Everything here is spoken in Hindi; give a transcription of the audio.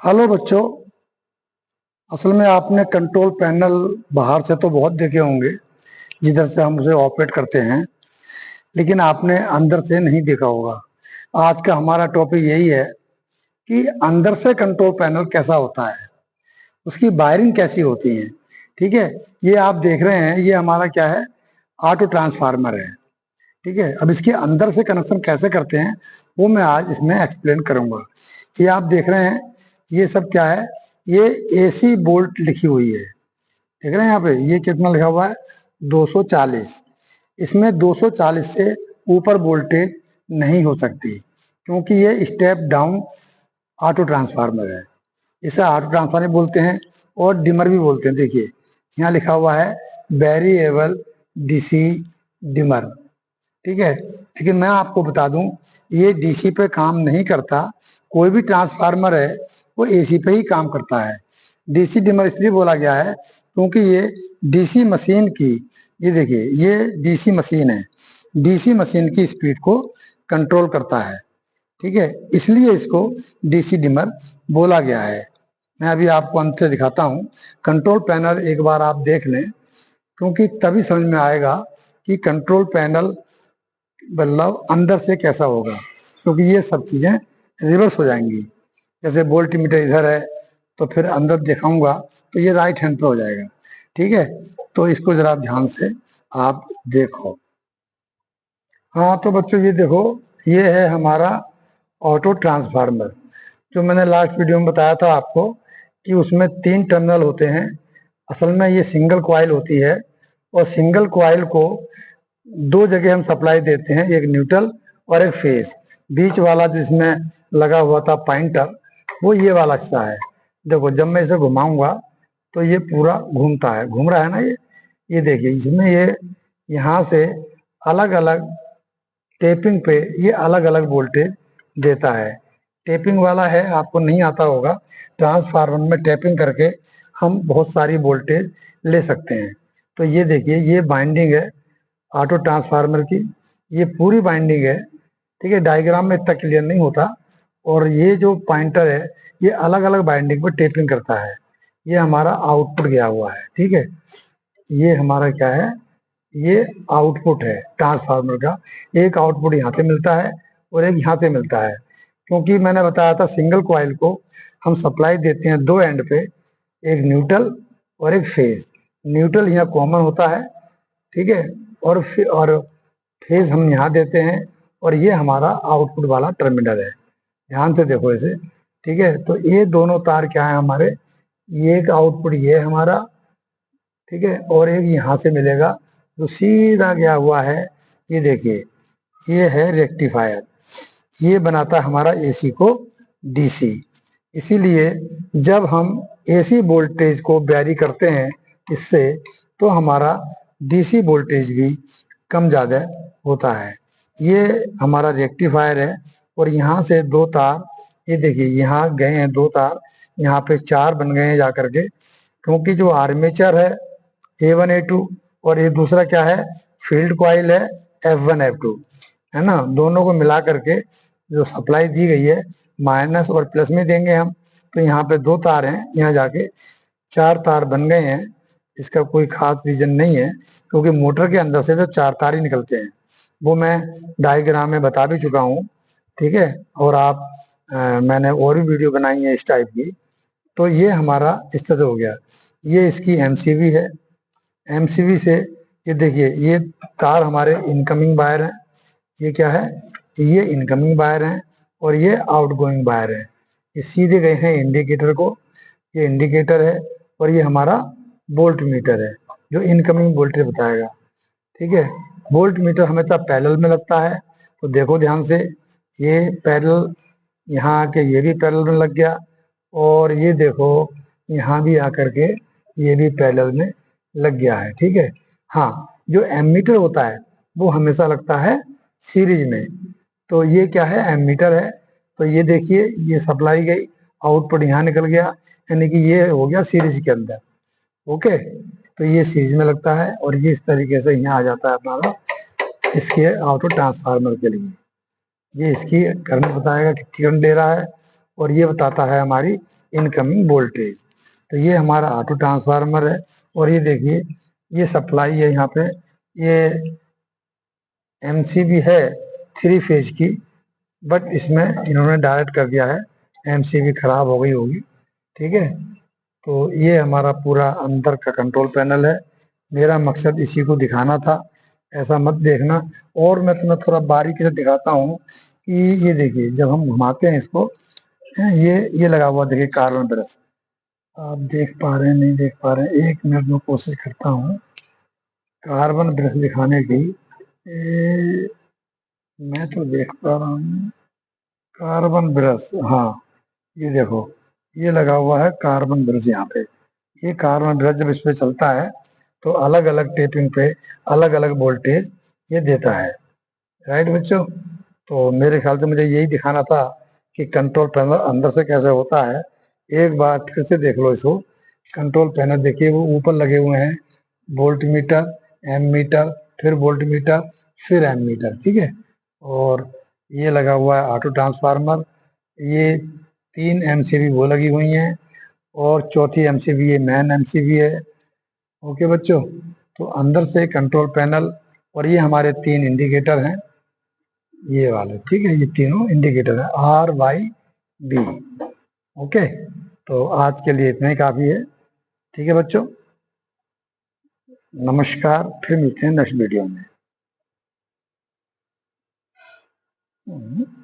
हेलो बच्चों। असल में आपने कंट्रोल पैनल बाहर से तो बहुत देखे होंगे, जिधर से हम उसे ऑपरेट करते हैं, लेकिन आपने अंदर से नहीं देखा होगा। आज का हमारा टॉपिक यही है कि अंदर से कंट्रोल पैनल कैसा होता है, उसकी वायरिंग कैसी होती है। ठीक है, ये आप देख रहे हैं, ये हमारा क्या है, ऑटो ट्रांसफार्मर है। ठीक है, अब इसके अंदर से कनेक्शन कैसे करते हैं वो मैं आज इसमें एक्सप्लेन करूंगा। ये आप देख रहे हैं, ये सब क्या है, ये एसी बोल्ट लिखी हुई है। देख रहे हैं यहाँ पे ये कितना लिखा हुआ है, 240। इसमें 240 से ऊपर वोल्टेज नहीं हो सकती, क्योंकि ये स्टेप डाउन ऑटो ट्रांसफार्मर है। इसे ऑटो ट्रांसफार्मर बोलते हैं और डिमर भी बोलते हैं। देखिए यहाँ लिखा हुआ है वेरिएबल डीसी डिमर। ठीक है, लेकिन मैं आपको बता दूं, ये डीसी पे काम नहीं करता। कोई भी ट्रांसफार्मर है वो एसी पे ही काम करता है। डीसी डिमर इसलिए बोला गया है क्योंकि ये डीसी मशीन की, ये देखिए ये डीसी मशीन है, डीसी मशीन की स्पीड को कंट्रोल करता है। ठीक है, इसलिए इसको डीसी डिमर बोला गया है। मैं अभी आपको अंत से दिखाता हूँ। कंट्रोल पैनल एक बार आप देख लें, क्योंकि तभी समझ में आएगा कि कंट्रोल पैनल मतलब अंदर से कैसा होगा, क्योंकि ये सब चीजें रिवर्स हो जाएंगी। जैसे वोल्ट मीटर इधर है तो फिर अंदर दिखाऊंगा तो ये राइट हैंड पे हो जाएगा। ठीक है, तो इसको जरा ध्यान से आप देखो। हाँ तो बच्चों ये देखो, ये है हमारा ऑटो ट्रांसफार्मर, जो मैंने लास्ट वीडियो में बताया था आपको कि उसमें 3 टर्मिनल होते हैं। असल में ये सिंगल कॉइल होती है, और सिंगल कॉइल को 2 जगह हम सप्लाई देते हैं, एक न्यूट्रल और एक फेस। बीच वाला जिसमें लगा हुआ था पॉइंटर, वो ये वाला हिस्सा है। देखो जब मैं इसे घुमाऊंगा तो ये पूरा घूमता है, घूम रहा है ना ये देखिए इसमें ये यहाँ से अलग अलग टेपिंग पे ये अलग अलग वोल्टेज देता है। टेपिंग वाला है, आपको नहीं आता होगा। ट्रांसफार्मर में टेपिंग करके हम बहुत सारी वोल्टेज ले सकते हैं। तो ये देखिए ये बाइंडिंग है ऑटो ट्रांसफार्मर की, ये पूरी बाइंडिंग है। ठीक है, डायग्राम में इतना क्लियर नहीं होता। और ये जो पॉइंटर है ये अलग अलग बाइंडिंग पर टेपिंग करता है। ये हमारा आउटपुट गया हुआ है। ठीक है, ये हमारा क्या है, ये आउटपुट है ट्रांसफार्मर का। एक आउटपुट यहाँ से मिलता है और एक यहाँ से मिलता है, क्योंकि मैंने बताया था सिंगल कॉइल को हम सप्लाई देते हैं 2 एंड पे, एक न्यूट्रल और एक फेज। न्यूट्रल यहाँ कॉमन होता है, ठीक है, और फेज हम यहाँ देते हैं, और ये हमारा आउटपुट वाला टर्मिनल है। ध्यान से देखो इसे। ठीक है, तो ये दोनों तार क्या है हमारे, ये एक आउटपुट ये है हमारा, ठीक है, और एक यहाँ से मिलेगा जो सीधा गया हुआ है। ये देखिए ये है रेक्टिफायर, ये बनाता है हमारा एसी को डीसी। इसीलिए जब हम एसी वोल्टेज को वैरी करते हैं इससे, तो हमारा डीसी वोल्टेज भी कम ज़्यादा होता है। ये हमारा रेक्टिफायर है, और यहाँ से 2 तार, ये देखिए यहाँ गए हैं 2 तार, यहाँ पे 4 बन गए हैं जाकर के, क्योंकि जो आर्मेचर है A1 A2, और ये दूसरा क्या है, फील्ड कॉइल है F1 F2, है ना। दोनों को मिला करके जो सप्लाई दी गई है माइनस और प्लस में देंगे हम। तो यहाँ पे 2 तार हैं, यहाँ जाके 4 तार बन गए हैं। इसका कोई खास रीजन नहीं है, क्योंकि मोटर के अंदर से तो 4 तार ही निकलते हैं, वो मैं डायग्राम में बता भी चुका हूँ। ठीक है, और आप मैंने और भी वीडियो बनाई है इस टाइप की। तो ये हमारा इस तरह हो गया। ये इसकी एमसीवी है, एमसीवी से ये देखिए ये तार हमारे इनकमिंग वायर हैं। ये क्या है, ये इनकमिंग वायर हैं, और ये आउटगोइंग वायर हैं। ये सीधे गए हैं इंडिकेटर को, ये इंडिकेटर है, और ये हमारा वोल्ट मीटर है जो इनकमिंग वोल्टेज बताएगा। ठीक है, वोल्ट मीटर हमेशा पैरेलल में लगता है। तो देखो ध्यान से, ये पैरेलल, यहाँ आके ये भी पैरेलल में लग गया, और ये देखो यहाँ भी आकर के ये भी पैरेलल में लग गया है। ठीक है, हाँ जो एमीटर होता है वो हमेशा लगता है सीरीज में। तो ये क्या है, एमीटर है। तो ये देखिए ये सप्लाई गई, आउटपुट यहाँ निकल गया, यानी कि ये हो गया सीरीज के अंदर। ओके, तो ये सीरीज में लगता है, और ये इस तरीके से यहाँ आ जाता है अपना इसके ऑटो ट्रांसफार्मर के लिए। ये इसकी करंट बताएगा कितनी करंट ले रहा है, और ये बताता है हमारी इनकमिंग वोल्टेज। तो ये हमारा ऑटो ट्रांसफार्मर है। और ये देखिए ये सप्लाई है यहाँ पे, ये एमसीबी है 3 फेज की, बट इसमें इन्होंने डायरेक्ट कर दिया है, एमसीबी खराब हो गई होगी। ठीक है, तो ये हमारा पूरा अंदर का कंट्रोल पैनल है। मेरा मकसद इसी को दिखाना था, ऐसा मत देखना। और मैं तुम्हें थोड़ा बारीकी से दिखाता हूँ कि ये देखिए जब हम घुमाते हैं इसको, ये लगा हुआ देखिए कार्बन ब्रश। आप देख पा रहे हैं नहीं देख पा रहे हैं, 1 मिनट में कोशिश करता हूँ कार्बन ब्रश दिखाने की। मैं तो देख पा रहा हूँ कार्बन ब्रश, हाँ ये देखो ये लगा हुआ है कार्बन ब्रश यहाँ पे। ये कार्बन ब्रश जब इस पे चलता है तो अलग अलग टेपिंग पे अलग अलग वोल्टेज ये देता है। राइट बच्चों, तो मेरे ख्याल से मुझे यही दिखाना था कि कंट्रोल पैनल अंदर से कैसे होता है। एक बार फिर से देख लो इसको। कंट्रोल पैनल देखिए वो ऊपर लगे हुए हैं वोल्ट मीटर, एम मीटर, फिर वोल्ट मीटर, फिर एम मीटर। ठीक है, और ये लगा हुआ है ऑटो ट्रांसफार्मर। ये 3 एमसीबी वो लगी हुई हैं और चौथी एमसीबी ये मैन एमसीबी है। ओके बच्चों, तो अंदर से कंट्रोल पैनल, और ये हमारे 3 इंडिकेटर हैं ये वाले। ठीक है, ये तीनों इंडिकेटर है RYB। ओके, तो आज के लिए इतना ही काफी है। ठीक है बच्चों, नमस्कार, फिर मिलते हैं नेक्स्ट वीडियो में।